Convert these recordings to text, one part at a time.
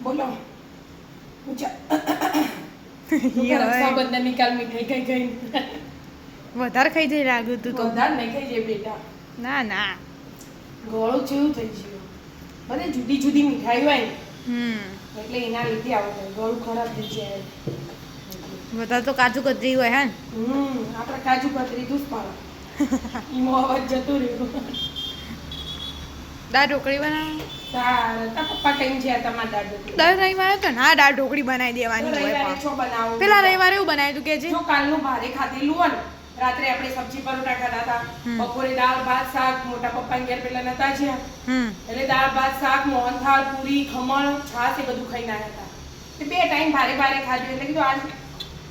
બોલો પૂછા રક્ષાબંધન ની કાલ મીઠાઈ કઈ ગઈ વધારે ખાઈ જઈ લાગ્યું તું તો વધારે નહીં ખાઈ જાય બેટા ના ના ગળું જેવું થઈ ગયું બધે જુદી જુદી મીઠાઈ હોય ને એટલે એના લીધે આવું ગળું ખરાબ થઈ જાય વધારે તો કાજુ કતરી હોય હે આપણે કાજુ કતરી દૂધ પાડો એનો અવાજ જતો રહ્યો દાળ ઢોકળી બનાવો તારા પપ્પા કઈ છે તમારા દાળ ઢોકળી દર રવિવારે તો ના દાળ ઢોકળી બનાવી દેવાની હોય રવિવારે પણ. છો બનાવો પેલા રવિવારે એવું બનાવ્યું તું કે જે જો કાલનું ભારે ખાધેલું હોય ને રાત્રે આપણે સબ્જી પરોઠા ખાધા હતા બપોરે દાળ ભાત શાક મોટા પપ્પા ઘેર પેલા નતા જ્યાં એટલે દાળ ભાત શાક મોહનથાળ પૂરી ખમણ છાશ એ બધું ખાઈને આવ્યા હતા તે બે ટાઈમ ભારે ભારે ખાધું એટલે કીધું આજ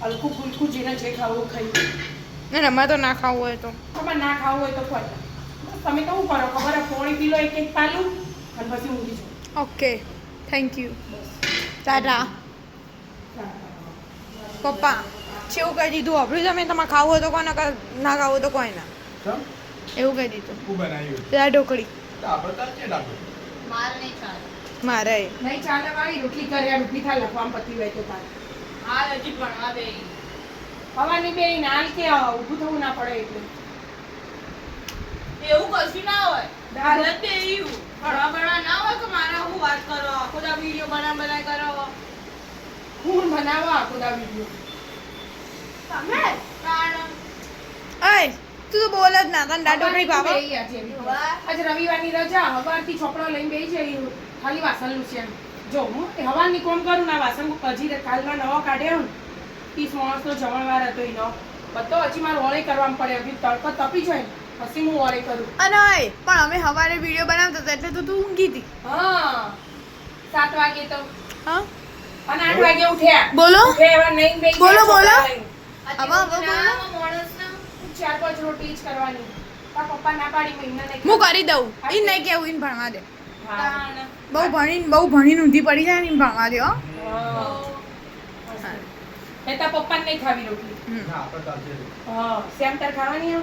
હલકું ફૂલકું જેને જે ખાવું ખાઈ ને અમારે તો ના ખાવું હોય તો તમારે ના ખાવું હોય તો કોઈ તમે તો શું કરો ખબર પોણી પી લો એક એક પાલું અને પછી ઊંઘી જાઓ ઓકે થેન્ક યુ ટાટા પપ્પા છેવું કહી દીધું અભળ્યું તમે તમારે ખાવું હોય તો કોઈ ના ખાવું હોય તો કોઈ ના એવું કહી દીધું દાળ ઢોકળી મારે નહીં ચાલે વાળી રોટલી કરે રોટલી થાય લખવામાં પતી હોય તો તારે હાલ હજી ભણવા બે હવાની બે નાલ કે ઊભું થવું ના પડે એટલે એવું કશું ના હોય દાળ હાલત બે એવું ભણવા ના હોય કે મારા હું વાત કરો આખો દા વિડીયો બનાય કરો હું બનાવો આખો દા વિડીયો તમે કારણ અય તું તો બોલ જ ના તને દાળ ઢોકળી ભાવે આજ રવિવારની રજા હવારથી ચોપડો લઈને બેસી જઈ ખાલી વાસણ લૂછ્યા જો હું હવાની કોમ કરું ના વાસણ હજી કાલમાં નવો કાઢ્યો ને 30 માણસનો જમણવાર હતો એનો બધો હજી મારે ઓળે કરવામાં પડે હજી તડકો તપી જાય ને પછી હું ઓળે કરું અને અય પણ અમે સવારે વિડીયો બનાવતા હતા એટલે તો તું ઊંઘી હતી હા 7 વાગે તો હા અને 8 વાગે ઉઠ્યા બોલો એવા નહીં બેસી બોલો, બોલો. માણસના 4-5 રોટી જ કરવાની તારા પપ્પા ના પાડી મહિના નહીં હું કરી દઉં ઈ નહીં કેવું ઈને ભણવા દે કારણ બહુ ભણીને ઊંધી પડી જાય ને ઈને ભણવા દે હો તારા પપ્પાને નહીં ખાવી રોટલી હા શ્યામ તાર ખાવાની હો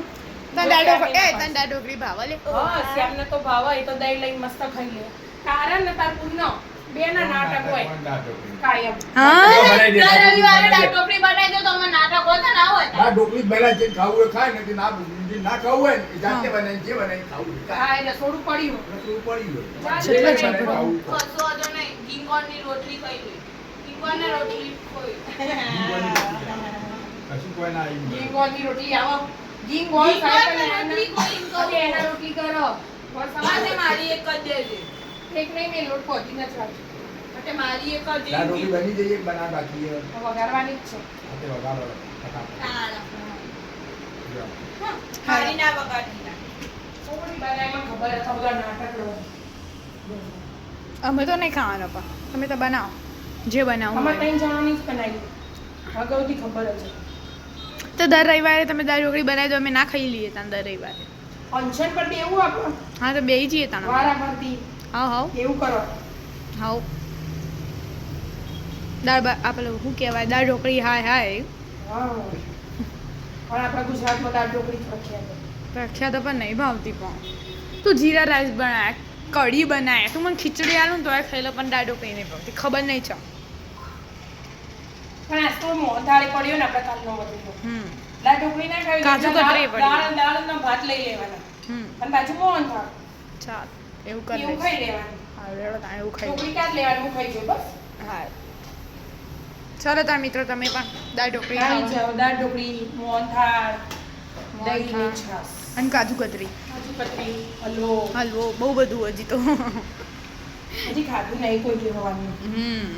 તને દાળ ઢોકળી ભાવે લે હા શ્યામને તો ભાવે એ તો દહીં લઈને મસ્ત ખાઈ લે તારા ને તાર પૂરનો બે ના નાટક હોય કાયમ હા દર રવિવારે દાળ ઢોકળી બનાવી દો તો અમે નાટક હોય કે ના હોય આ ઢોકળી પહેલા જે ખાવું હોય ખાય ને કે ના જે ના ખાવું હોય ને એ જાતે બનાવી જે બનાવી ખાવું હોય. હા એટલે થોડું પડ્યું રસોડું પડી હોય. છેલ્લે જે છેલ્લે. બનાવી ખાવું હોય. કશો વાંધો નહીં ગીંગોળની રોટલી ખાઈ લે ગીંગોળની રોટલી કોઈ કશું કોઈ ના આવી ઘી ગોળની રોટલી આવો ઘી ગોળ ખાય તો ગીંગોળની રોટલી કોઈ ઓકે, એના રોટલી કરો ગોળ સવારે સમાજે મારી એક જ દેજે એક નહીં મેં લોટ પહોંચી નથી રાખી એટલે મારી એક જ દાળ ઢોકળી બની જઈએ બના બાકી છે. વઘારવાની જ છે હાથે વઘારો ફટાફટ. જો. ખારી ના વગાડી ના થોડી બનાવીમાં ખબર હતા બધા નાટક લો અમે તો નહીં ખાવાનો પણ તમે તો બનાવો જે બનાવો અમારે 3 જણાની જ બનાવી અગાઉથી ખબર જ હતી. તો દર રવિવારે તમે દાળ ઢોકળી બનાવી દો અમે ના ખાઈ લઈએ ત્યાં દર રવિવારે ફંક્શન પર બી એવું આપણો હા તો બેસી જઈએ ત્યાં વારા ફરતી હાવ હાવ એવું કરો હાવ આ પેલું શું કહેવાય દાળ ઢોકળી હાય હાય હા પણ આપણા ગુજરાતમાં દાળ ઢોકળી જ પ્રખ્યાત છે. પ્રખ્યાત પણ નહીં ભાવતી પણ તું જીરા રાઈસ બનાય કઢી બનાય તું મને ખીચડી આલું ને તો ખાઈ લો પણ દાળ ઢોકળી નહીં ભાવતી ખબર નહીં છે પણ આજ તો મોહનથાળી પડ્યો ને આપણે કાલનો વધેલો દાળ ઢોકળી ના ખાવી કાજુ કતરી પડી. દાળનો ભાત લઈ લેવાના Hmm. અને બાજુ મોહનથાળ ચાલ એવું કરી એવું ખાઈ લેવાનું હા રેડો તાણ એવું ખાઈ ઢોકળી કાઢ લેવાનું હું ખાઈ જાઉં બસ હા ચાલો તાર મિત્રો તમે પણ દાળ ઢોકળી ખાઈ ખાવા જાઓ દાળ ઢોકળી મોહનથાળ દહીં દહીંની ખા. છાશ અને કાજુ કતરી કાજુ કતરી હલવો હલવો બહુ બધું હજી તો હજી ખાધું નહીં કોઈ બી હોવાનું હમ